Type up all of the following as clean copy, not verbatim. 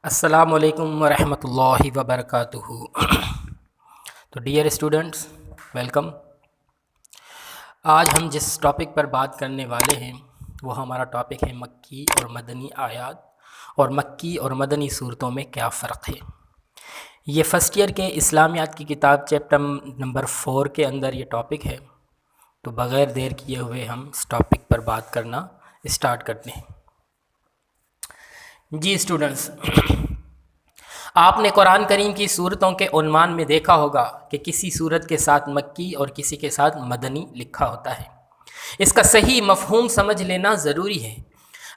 السلام علیکم ورحمۃ اللہ وبرکاتہ۔ تو ڈیئر اسٹوڈنٹس، ویلکم۔ آج ہم جس ٹاپک پر بات کرنے والے ہیں وہ ہمارا ٹاپک ہے مکی اور مدنی آیات اور مکی اور مدنی صورتوں میں کیا فرق ہے۔ یہ فرسٹ ایئر کے اسلامیات کی کتاب چیپٹر نمبر 4 کے اندر یہ ٹاپک ہے، تو بغیر دیر کیے ہوئے ہم اس ٹاپک پر بات کرنا اسٹارٹ کرتے ہیں۔ جی اسٹوڈنٹس، آپ نے قرآن کریم کی صورتوں کے عنوان میں دیکھا ہوگا کہ کسی صورت کے ساتھ مکی اور کسی کے ساتھ مدنی لکھا ہوتا ہے۔ اس کا صحیح مفہوم سمجھ لینا ضروری ہے۔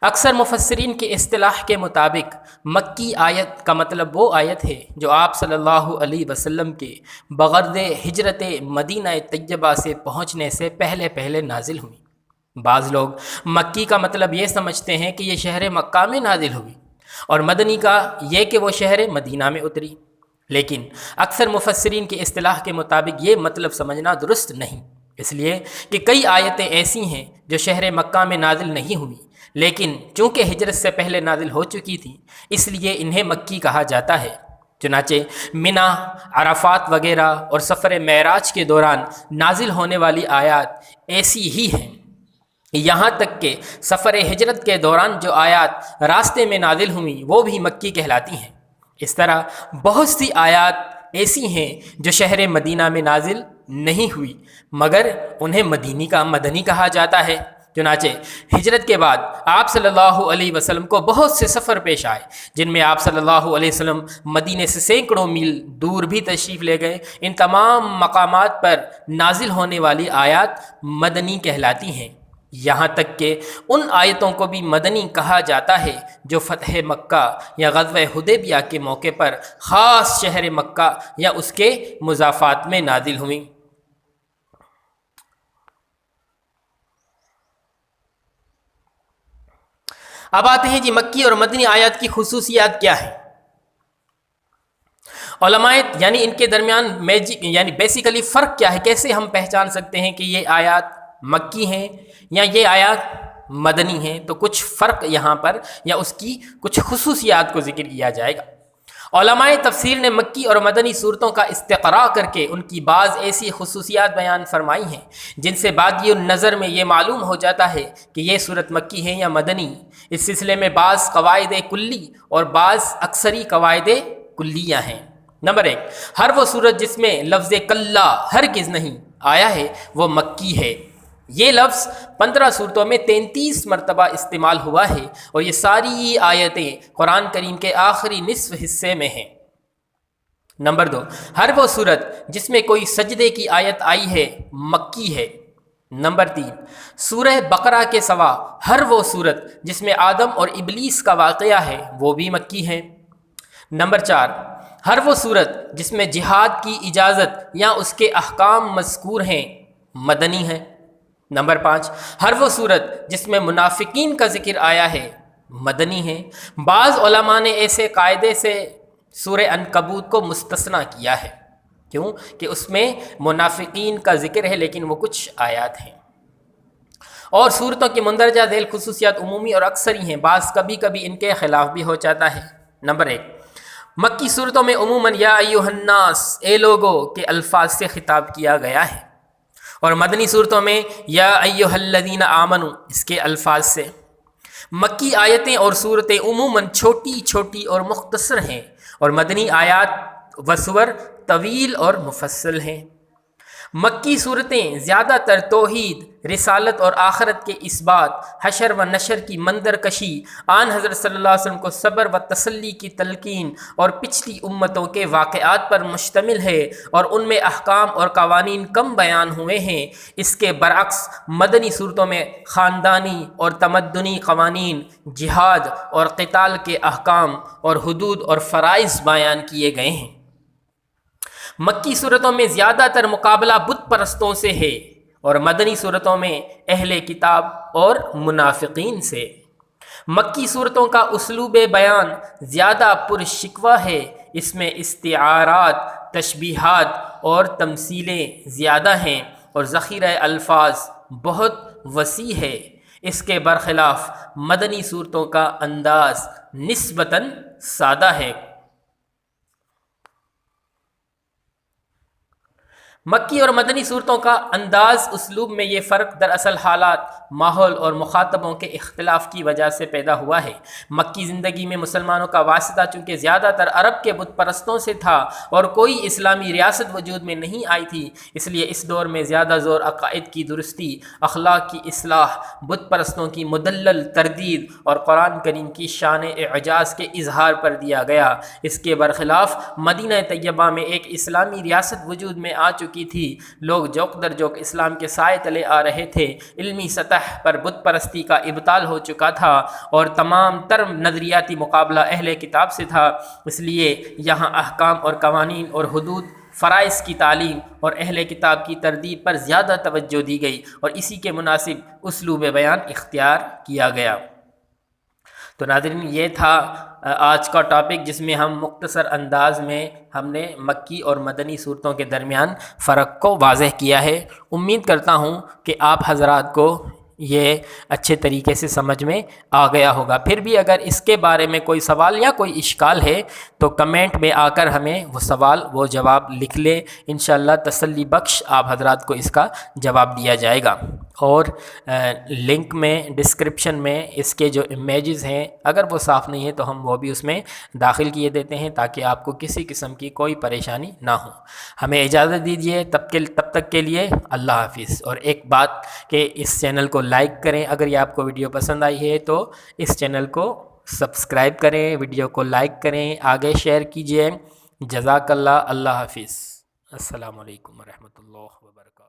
اکثر مفسرین کی اصطلاح کے مطابق مکی آیت کا مطلب وہ آیت ہے جو آپ صلی اللہ علیہ وسلم کے بغرض ہجرت مدینہ طیبہ سے پہنچنے سے پہلے نازل ہوئی۔ بعض لوگ مکی کا مطلب یہ سمجھتے ہیں کہ یہ شہر مکہ میں نازل ہوئی، اور مدنی کا یہ کہ وہ شہر مدینہ میں اتری، لیکن اکثر مفسرین کی اصطلاح کے مطابق یہ مطلب سمجھنا درست نہیں، اس لیے کہ کئی آیتیں ایسی ہیں جو شہر مکہ میں نازل نہیں ہوئی، لیکن چونکہ ہجرت سے پہلے نازل ہو چکی تھیں اس لیے انہیں مکی کہا جاتا ہے۔ چنانچہ منا، عرفات وغیرہ اور سفر معراج کے دوران نازل ہونے والی آیات ایسی ہی ہیں، یہاں تک کہ سفر ہجرت کے دوران جو آیات راستے میں نازل ہوئیں وہ بھی مکی کہلاتی ہیں۔ اس طرح بہت سی آیات ایسی ہیں جو شہر مدینہ میں نازل نہیں ہوئی مگر انہیں مدنی کہا جاتا ہے۔ چنانچہ ہجرت کے بعد آپ صلی اللہ علیہ وسلم کو بہت سے سفر پیش آئے جن میں آپ صلی اللہ علیہ وسلم مدینے سے سینکڑوں میل دور بھی تشریف لے گئے۔ ان تمام مقامات پر نازل ہونے والی آیات مدنی کہلاتی ہیں، یہاں تک کہ ان آیتوں کو بھی مدنی کہا جاتا ہے جو فتح مکہ یا غزوہ حدیبیہ کے موقع پر خاص شہر مکہ یا اس کے مضافات میں نازل ہوئیں۔ اب آتے ہیں جی مکی اور مدنی آیات کی خصوصیات کیا ہیں۔ علماء یعنی ان کے درمیان بیسیکلی فرق کیا ہے، کیسے ہم پہچان سکتے ہیں کہ یہ آیات مکی ہیں یا یہ آیات مدنی ہیں، تو کچھ فرق یہاں پر یا اس کی کچھ خصوصیات کو ذکر کیا جائے گا۔ علماء تفسیر نے مکی اور مدنی صورتوں کا استقراء کر کے ان کی بعض ایسی خصوصیات بیان فرمائی ہیں جن سے بادی النظر میں یہ معلوم ہو جاتا ہے کہ یہ صورت مکی ہے یا مدنی۔ اس سلسلے میں بعض قواعد کلی اور بعض اکثری قواعد کلیہ ہیں۔ نمبر 1، ہر وہ صورت جس میں لفظ کلا ہرگز نہیں آیا ہے وہ مکی ہے۔ یہ لفظ 15 صورتوں میں 33 مرتبہ استعمال ہوا ہے اور یہ ساری آیتیں قرآن کریم کے آخری نصف حصے میں ہیں۔ نمبر 2، ہر وہ صورت جس میں کوئی سجدے کی آیت آئی ہے مکی ہے۔ نمبر 3، سورہ بقرہ کے سوا ہر وہ صورت جس میں آدم اور ابلیس کا واقعہ ہے وہ بھی مکی ہے۔ نمبر 4، ہر وہ صورت جس میں جہاد کی اجازت یا اس کے احکام مذکور ہیں مدنی ہے۔ نمبر 5، ہر وہ صورت جس میں منافقین کا ذکر آیا ہے مدنی ہے۔ بعض علماء نے ایسے قاعدے سے سورہ عنکبوت کو مستثنیٰ کیا ہے، کیوں کہ اس میں منافقین کا ذکر ہے لیکن وہ کچھ آیات ہیں۔ اور صورتوں کی مندرجہ ذیل خصوصیات عمومی اور اکثری ہیں، بعض کبھی ان کے خلاف بھی ہو جاتا ہے۔ نمبر 1، مکی صورتوں میں عموماً یا ایھا الناس اے لوگو کے الفاظ سے خطاب کیا گیا ہے، اور مدنی صورتوں میں یا ایھا الذین آمنوا اس کے الفاظ سے۔ مکی آیتیں اور صورتیں عموماً چھوٹی اور مختصر ہیں، اور مدنی آیات و سور طویل اور مفصل ہیں۔ مکی صورتیں زیادہ تر توحید، رسالت اور آخرت کے اثبات، حشر و نشر کی منظر کشی، آن حضرت صلی اللہ علیہ وسلم کو صبر و تسلی کی تلقین اور پچھلی امتوں کے واقعات پر مشتمل ہے، اور ان میں احکام اور قوانین کم بیان ہوئے ہیں۔ اس کے برعکس مدنی صورتوں میں خاندانی اور تمدنی قوانین، جہاد اور قتال کے احکام اور حدود اور فرائض بیان کیے گئے ہیں۔ مکی صورتوں میں زیادہ تر مقابلہ بت پرستوں سے ہے، اور مدنی صورتوں میں اہل کتاب اور منافقین سے۔ مکی صورتوں کا اسلوب بیان زیادہ پرشکوہ ہے، اس میں استعارات، تشبیہات اور تمثیلیں زیادہ ہیں، اور ذخیرہ الفاظ بہت وسیع ہے۔ اس کے برخلاف مدنی صورتوں کا انداز نسبتاً سادہ ہے۔ مکی اور مدنی صورتوں کا انداز اسلوب میں یہ فرق دراصل حالات، ماحول اور مخاطبوں کے اختلاف کی وجہ سے پیدا ہوا ہے۔ مکی زندگی میں مسلمانوں کا واسطہ چونکہ زیادہ تر عرب کے بت پرستوں سے تھا اور کوئی اسلامی ریاست وجود میں نہیں آئی تھی، اس لیے اس دور میں زیادہ زور عقائد کی درستی، اخلاق کی اصلاح، بت پرستوں کی مدلل تردید اور قرآن کریم کی شان اعجاز کے اظہار پر دیا گیا۔ اس کے برخلاف مدینہ طیبہ میں ایک اسلامی ریاست وجود میں آ چکی تھی، لوگ جوک در جوک اسلام کے سائے تلے آ رہے تھے، علمی سطح پر بت پرستی کا ابطال ہو چکا تھا اور تمام تر نظریاتی مقابلہ اہل کتاب سے تھا، اس لیے یہاں احکام اور قوانین اور حدود، فرائض کی تعلیم اور اہل کتاب کی تردید پر زیادہ توجہ دی گئی اور اسی کے مناسب اسلوب بیان اختیار کیا گیا۔ تو ناظرین، یہ تھا آج کا ٹاپک، جس میں ہم مختصر انداز میں ہم نے مکی اور مدنی صورتوں کے درمیان فرق کو واضح کیا ہے۔ امید کرتا ہوں کہ آپ حضرات کو یہ اچھے طریقے سے سمجھ میں آ گیا ہوگا۔ پھر بھی اگر اس کے بارے میں کوئی سوال یا کوئی اشکال ہے تو کمنٹ میں آ کر ہمیں وہ سوال وہ جواب لکھ لیں، انشاءاللہ تسلی بخش آپ حضرات کو اس کا جواب دیا جائے گا۔ اور لنک میں ڈسکرپشن میں اس کے جو امیجز ہیں اگر وہ صاف نہیں ہے تو ہم وہ بھی اس میں داخل کیے دیتے ہیں تاکہ آپ کو کسی قسم کی کوئی پریشانی نہ ہو۔ ہمیں اجازت دیجیے تب تک کے لیے اللہ حافظ۔ اور ایک بات کہ اس چینل کو لائک کریں، اگر یہ آپ کو ویڈیو پسند آئی ہے تو اس چینل کو سبسکرائب کریں، ویڈیو کو لائک کریں، آگے شیئر کیجیے۔ جزاک اللہ۔ اللہ حافظ۔ السلام علیکم ورحمۃ اللہ وبرکاتہ۔